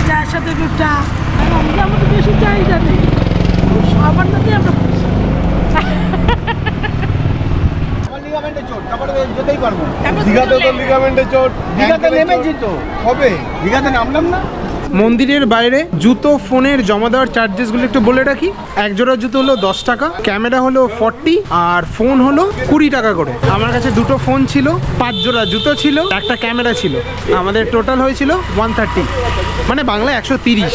চায়ের সাথে একটু চা, আমাদের বেশি চাহিদা নেই, সামান্যতেই আমরা মন্দিরের বাইরে জুতো ফোনের জমা দেওয়ার চার্জেস গুলো একটু বলে রাখি। এক জোড়া জুতো হলো 10 টাকা, ক্যামেরা হলো 40 আর ফোন হলো 20 টাকা করে। আমার কাছে দুটো ফোন ছিল, 5 জোড়া জুতো ছিল, একটা ক্যামেরা ছিল। আমাদের টোটাল হয়েছিল 130, মানে বাংলা 130।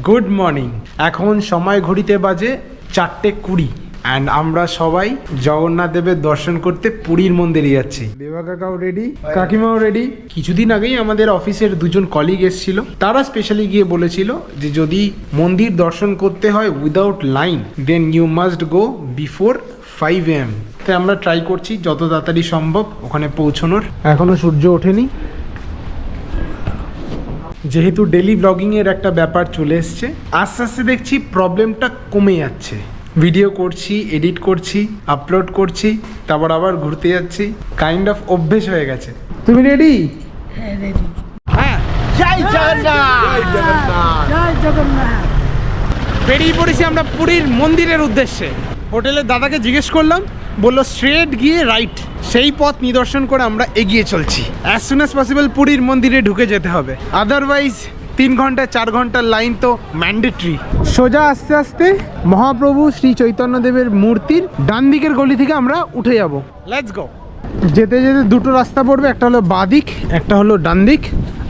Good morning. এখন সময় ঘড়িতে বাজে 4:20 অ্যান্ড আমরা সবাই জগন্নাথ দেবের দর্শন করতে পুরীর মন্দিরে যাচ্ছি। দেবা কাকাও রেডি, কাকিমাও রেডি। কিছুদিন আগেই আমাদের অফিসের দুজন কলিগ এসেছিল, তারা স্পেশালি গিয়ে বলেছিল যে যদি মন্দির দর্শন করতে হয় without line then you must go before 5 AM। তাই আমরা ট্রাই করছি যত তাড়াতাড়ি সম্ভব ওখানে পৌঁছানোর। এখনো সূর্য ওঠেনি, যেহেতু ডেলি ব্লগিংয়ের একটা ব্যাপার চলে এসছে, আস্তে আস্তে দেখছি প্রবলেমটা কমে যাচ্ছে। ভিডিও করছি, এডিট করছি, আপলোড করছি, তারপর আবার ঘুরতে যাচ্ছি, কাইন্ড অফ অভ্যেস হয়ে গেছে। তুমি রেডি? হ্যাঁ রেডি। হ্যাঁ, জয় জগন্নাথ। বেরিয়ে পড়েছি আমরা পুরীর মন্দিরের উদ্দেশ্যে। হোটেলের দাদাকে জিজ্ঞেস করলাম, বললো স্ট্রেট গিয়ে রাইট। সেই পথ নিদর্শন করে আমরা এগিয়ে চলছি। অ্যাজ সুন অ্যাজ পসিবল পুরীর মন্দিরে ঢুকে যেতে হবে, আদারওয়াইজ 3 ঘন্টা 4 ঘন্টার লাইন তো ম্যান্ডেটরি। সোজা আস্তে আস্তে মহাপ্রভু শ্রী চৈতন্যদেবের মূর্তির ডান দিকের গলি থেকে আমরা উঠে যাব। Let's go. যেতে যেতে দুটো রাস্তা পড়বে, একটা হলো বাঁ দিক, একটা হলো ডান দিক।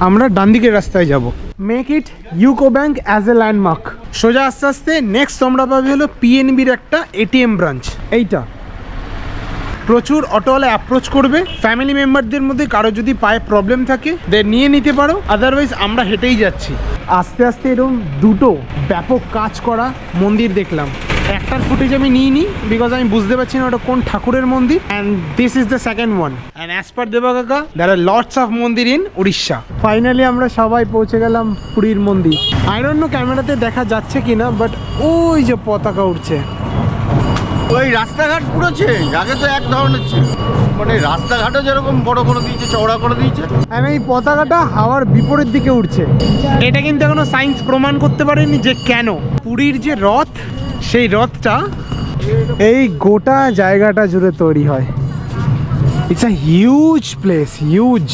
আমরা ডান দিকের রাস্তায় যাব। Make it UCO bank as a landmark. সোজা আস্তে আস্তে নেক্সট তোমরা পাবে হলো পিএনবির একটা এটিএম ব্রাঞ্চ। এইটা প্রচুর অটোওয়ালা অ্যাপ্রোচ করবে। ফ্যামিলি মেম্বারদের মধ্যে কারো যদি পায়ে প্রবলেম থাকে দে নিয়ে নিতে পারো, আদারওয়াইজ আমরা হেঁটেই যাচ্ছি। আস্তে আস্তে এরকম দুটো ব্যাপক কাজ করা মন্দির দেখলাম। একটার ফুটেজ আমি নিইনি বিকজ আমি বুঝতে পারছি না ওটা কোন ঠাকুরের মন্দির, and this is the second one. And as per দেবা কাকা দেয়ার আর লটস অফ মন্দির ইন উড়িষ্যা। ফাইনালি আমরা সবাই পৌঁছে গেলাম পুরীর মন্দির। আই ডোন্ট নো ক্যামেরাতে দেখা যাচ্ছে কিনা, বাট ওই যে পতাকা উঠছে। ওই রাস্তাঘাট পুরো চেঞ্জ, আগে তো এক ধরনের ছিল, মানে রাস্তাঘাটও যেরকম বড় করে দিয়েছে, চওড়া করে দিয়েছে। আমি এই পতাকাটা হাওয়ার বিপরীত দিকে উঠছে। এটা কিন্তু এখনো সায়েন্স প্রমাণ করতে পারেনি যে কেন। পুরীর যে রথ, সেই রথটা এই গোটা জায়গাটা জুড়ে তৈরি হয়। It's a huge place, huge.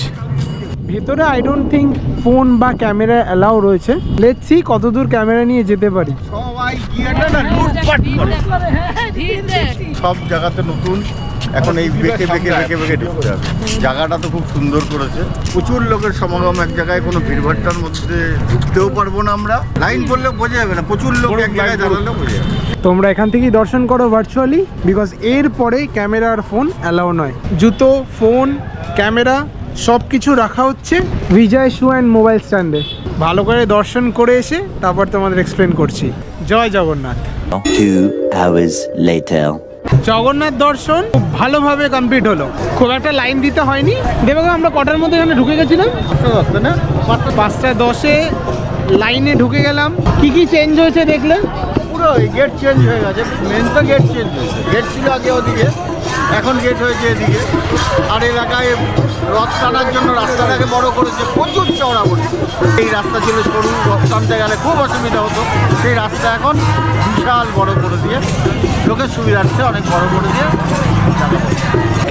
ভেতরে আই ডোন্ট থিঙ্ক ফোন বা ক্যামেরা অ্যালাউ রয়েছে। লেটস সি কতদূর ক্যামেরা নিয়ে যেতে পারি। সবাই গিয়েটা না লুটপাট করে, সব জায়গাতে নতুন এখন এই বেঁকে বেঁকে বেঁকে বেঁকে ঢুকতে হবে। জায়গাটা তো খুব সুন্দর করেছে, প্রচুর লোকের সমাগম এক জায়গায়, কোনো ভিড়ভাট্টার মধ্যে ঢুকতেও পারবো না আমরা। লাইন করলেও বোঝা যাবে না, প্রচুর লোক এক জায়গায় দাঁড়ালেও বোঝা যাবে। তোমরা এখান থেকেই দর্শন করো ভার্চুয়ালি, বিকজ এর পরে ক্যামেরা আর ফোন অ্যালাউ নয়। জুতো, ফোন, ক্যামেরা সব কিছু রাখা হচ্ছে বিজয় শু অ্যান্ড মোবাইল স্ট্যান্ডে। ভালো করে দর্শন করে এসে তারপর তোমাদের এক্সপ্লেন করছি। জয় জগন্নাথ। 2 hours later. জগন্নাথ দর্শন খুব ভালোভাবে কমপ্লিট হলো, খুব একটা লাইন দিতে হয়নি। দেবাকে আমরা কটার মধ্যে এখানে ঢুকে গেছিলাম? 5:10-এ লাইনে ঢুকে গেলাম। কি কি চেঞ্জ হয়েছে দেখলে? পুরো গেট চেঞ্জ হয়ে গেছে, মেন তো গেট চেঞ্জ হয়েছে। গেট ছিল আগে ওদিকে, এখন গেট হয়েছে এদিকে। আর এলাকায় রথ টানার জন্য রাস্তাটাকে বড় করেছে, প্রচুর চওড়া করেছে। এই রাস্তা ছিল সরু, রথ টানতে গেলে খুব অসুবিধা হতো, সেই রাস্তা এখন বিশাল বড় করে দিয়ে লোকের সুবিধার্থে অনেক বড় করে দিয়ে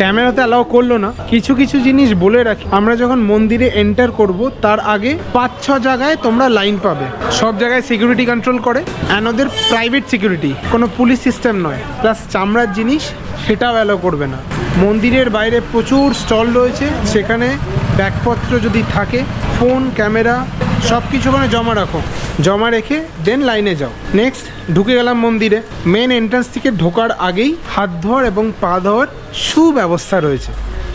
ক্যামেরাতে অ্যালাউ করলো না। কিছু কিছু জিনিস বলে রাখি, আমরা যখন মন্দিরে এন্টার করব তার আগে 5-6 জায়গায় তোমরা লাইন পাবে। সব জায়গায় সিকিউরিটি কন্ট্রোল করে, অ্যান্ড ওদের প্রাইভেট সিকিউরিটি, কোনো পুলিশ সিস্টেম নয়। প্লাস চামড়ার জিনিস সেটাও অ্যালাউ করবে না। মন্দিরের বাইরে প্রচুর স্টল রয়েছে, সেখানে ব্যাগপত্র যদি থাকে, ফোন, ক্যামেরা সব কিছু ওখানে জমা রাখো। জমা রেখে দেন লাইনে যাও। নেক্সট ঢুকে গেলাম মন্দিরে। মেন এন্ট্রান্স থেকে ঢোকার আগেই হাত ধোয়ার এবং পা ধোয়ার সুব্যবস্থা রয়েছে।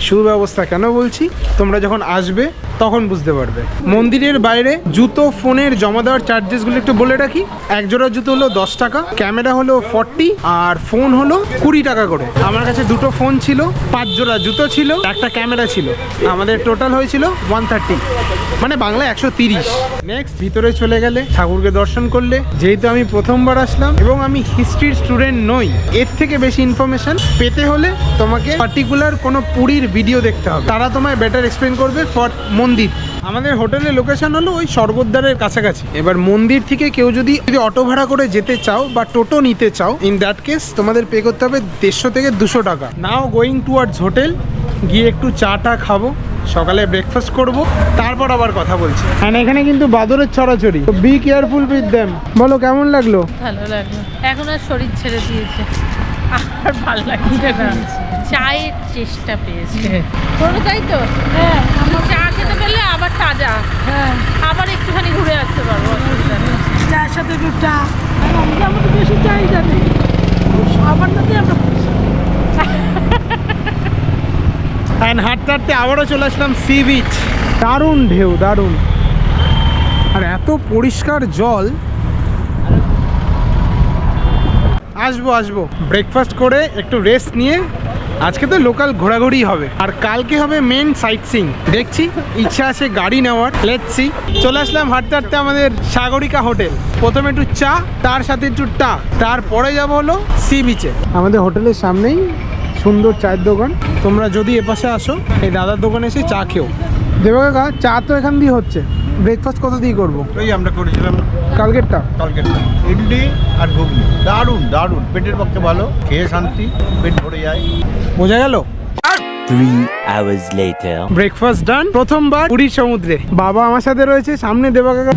সুব্যবস্থা কেন বলছি, তোমরা যখন আসবে তখন বুঝতে পারবে। মন্দিরের বাইরে জুতো ফোনের জমা দেওয়ার চার্জেসগুলো একটু বলে রাখি। এক জোড়া জুতো হলো 10 টাকা, ক্যামেরা হলো 40 আর ফোন হলো 20 টাকা করে। আমার কাছে দুটো ফোন ছিল, 5 জোড়া জুতো ছিল, একটা ক্যামেরা ছিল। আমাদের টোটাল হয়েছিল 130, মানে বাংলা 130। নেক্সট ভিতরে চলে গেলে ঠাকুরকে দর্শন করলে, যেহেতু আমি প্রথমবার আসলাম এবং আমি হিস্ট্রির স্টুডেন্ট নই, এর থেকে বেশি ইনফরমেশন পেতে হলে তোমাকে পার্টিকুলার কোনো পুরীর ভিডিও দেখতে হবে, তারা তোমায় বেটার এক্সপ্লেন করবে ফর মন্দির। আমাদের হোটেলের লোকেশন হলো ওই স্বর্গদ্বারের কাছাকাছি। এবার মন্দির থেকে কেউ যদি অটো ভাড়া করে যেতে চাও বা টোটো নিতে চাও, ইন দ্যাট কেস তোমাদের পে করতে হবে 150 থেকে 200 টাকা। নাও গোয়িং টুয়ার্ডস হোটেল, গিয়ে একটু চাটা খাবো, সকালে ব্রেকফাস্ট করব, তারপর আবার কথা বলছি। আর এখানে কিন্তু বাদরের ছড়াছড়ি, বি কেয়ারফুল উইথ দেম। বলো কেমন লাগলো? ভালো লাগলো, এখন আর শরীর ছেড়ে দিয়েছে, আর ভালো লাগছে না। চায়ের চেষ্টা পেয়েছে কোনো, তাই তো? হ্যাঁ আমরা চা খেতে পেলে আবার তাজা, হ্যাঁ, আবার একটুখানি ঘুরে আসতে পারবো, অসুবিধা নেই। চায়ের সাথে একটু চা। আর রমজান তো বেশি চাহিদা নেই, সামান্যতেই আমরা খুশি। অ্যান্ড হাঁটতে হাঁটতে আবারও চলে আসলাম সি বিচ। দারুণ ঢেউ, দারুণ, আর এত পরিষ্কার জল। আসবো ব্রেকফাস্ট করে একটু রেস্ট নিয়ে। আজকে তো লোকাল ঘোরাঘুরি হবে, আর কালকে হবে মেন সাইট সিং। দেখছি, ইচ্ছা আছে গাড়ি নেওয়ার, লেটস সি। চলে আসলাম হাঁটতে হাঁটতে আমাদের সাগরিকা হোটেল। প্রথমে একটু চা, তার সাথে একটু তারপরে যাবো হলো সি বিচে। আমাদের হোটেলের সামনেই সুন্দর চায়ের দোকান। তোমরা যদি এপাশে আসো, এই দাদার দোকানে এসে চা খেও। দেবা কাকা, চা তো এখান দিয়ে হচ্ছে, ব্রেকফাস্ট কত দিয়ে করবো? ওই আমরা করেছিলাম কালকেরটা ইডলি আর ঘুগনি, দারুণ দারুণ, পেটের পক্ষে ভালো, খেয়ে শান্তি, পেট ভরে যায়। বোঝা গেল? 3 hours later. ব্রেকফাস্ট ডান। প্রথমবার পুরীর সমুদ্রে। বাবা আমার সাথে রয়েছে, সামনে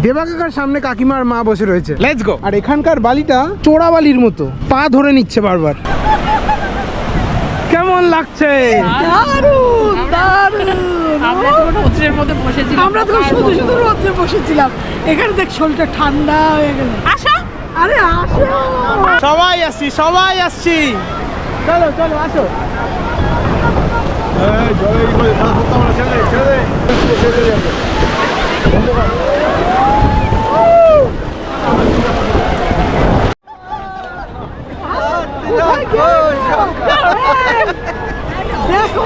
দেবা কাকার সামনে কাকিমার মা বসে রয়েছে। Let's go. আর এখানকার বালিটা চোরা বালির মতো, পা ধরে নিচ্ছে বারবার। কেমন লাগছে? দারুণ দারুণ। আমরা তো রোদ্রের মধ্যে বসেছিলাম, আমরা তো শুধু শুধু রোদে বসেছিলাম, এখানে দেখ শরীরটা ঠান্ডা হয়ে গেল। আসো। আরে আসো, সবাই আসছি। চলো আসো। কোথায় গেছো? দেখো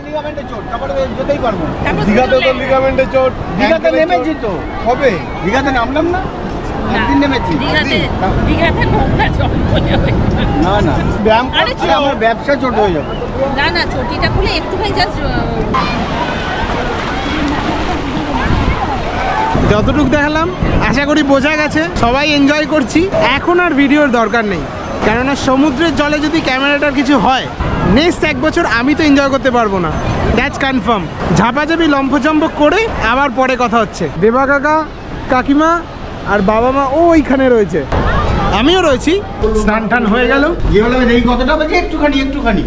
লিগামেন্টে চোট, তারপরে যেতেই পারবো। তারপর দীঘাতেও তো চলে- লিগামেন্টে চোট। দীঘাতে নেমেছি তো, হবে দীঘাতে নামলাম না, একদিন নেমেছি। দীঘাতে নোংরা জল বলে হয়। না ব্যায়াম আরে করছি, আমার ব্যবসা চোট হয়ে যাবে। না চটিটা খুলে একটুখানি জাস্ট যতটুকু দেখালাম আশা করি বোঝা গেছে, সবাই এনজয় করছি। এখন আর ভিডিওর দরকার নেই, কেননা সমুদ্রের জলে যদি ক্যামেরাটার কিছু হয়, নেক্সট 1 বছর আমি তো এনজয় করতে পারবো না, দ্যাটস কনফার্ম। ঝাপাঝাপি লম্ফচম্প করে আবার পরে কথা হচ্ছে। দেবা কাকা, কাকিমা আর বাবা মা ওইখানে রয়েছে, আমিও রয়েছি। স্নান টান হয়ে গেল, গিয়ে বললাম দেখি কতটা বাজে, একটুখানি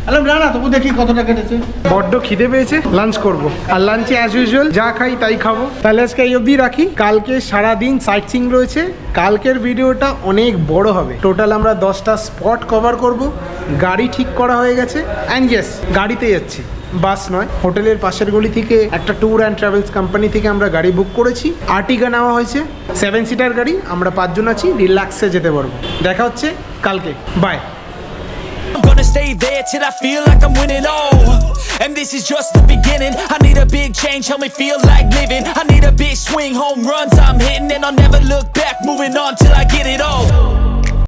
আলাম না তবু দেখি কতটা কেটেছে। বড্ড খিদে পেয়েছে, লাঞ্চ করব। আর লাঞ্চে অ্যাজ ইউজুয়াল যা খাই তাই খাবো। তাহলে আজকে এই অবধি রাখি, কালকে সারাদিন সাইট সিং রয়েছে। কালকের ভিডিওটা অনেক বড় হবে, টোটাল আমরা 10টা স্পট কভার করব। গাড়ি ঠিক করা হয়ে গেছে, অ্যান্ড ইয়েস গাড়িতে যাচ্ছি, বাস নয়। হোটেলের পাশের গলি থেকে একটা ট্যুর অ্যান্ড ট্রাভেলস কোম্পানি থেকে আমরা গাড়ি বুক করেছি। আর্টিগা নেওয়া হয়েছে, 7 সিটার গাড়ি। আমরা 5 জন আছি, রিল্যাক্সে যেতে পারবো। দেখা হচ্ছে কালকে, by. I'm gonna stay there till I feel like I'm winning all. And this is just the beginning. I need a big change, help me feel like living. I need a big swing, home runs I'm hitting, and I'll never look back, moving on till I get it all.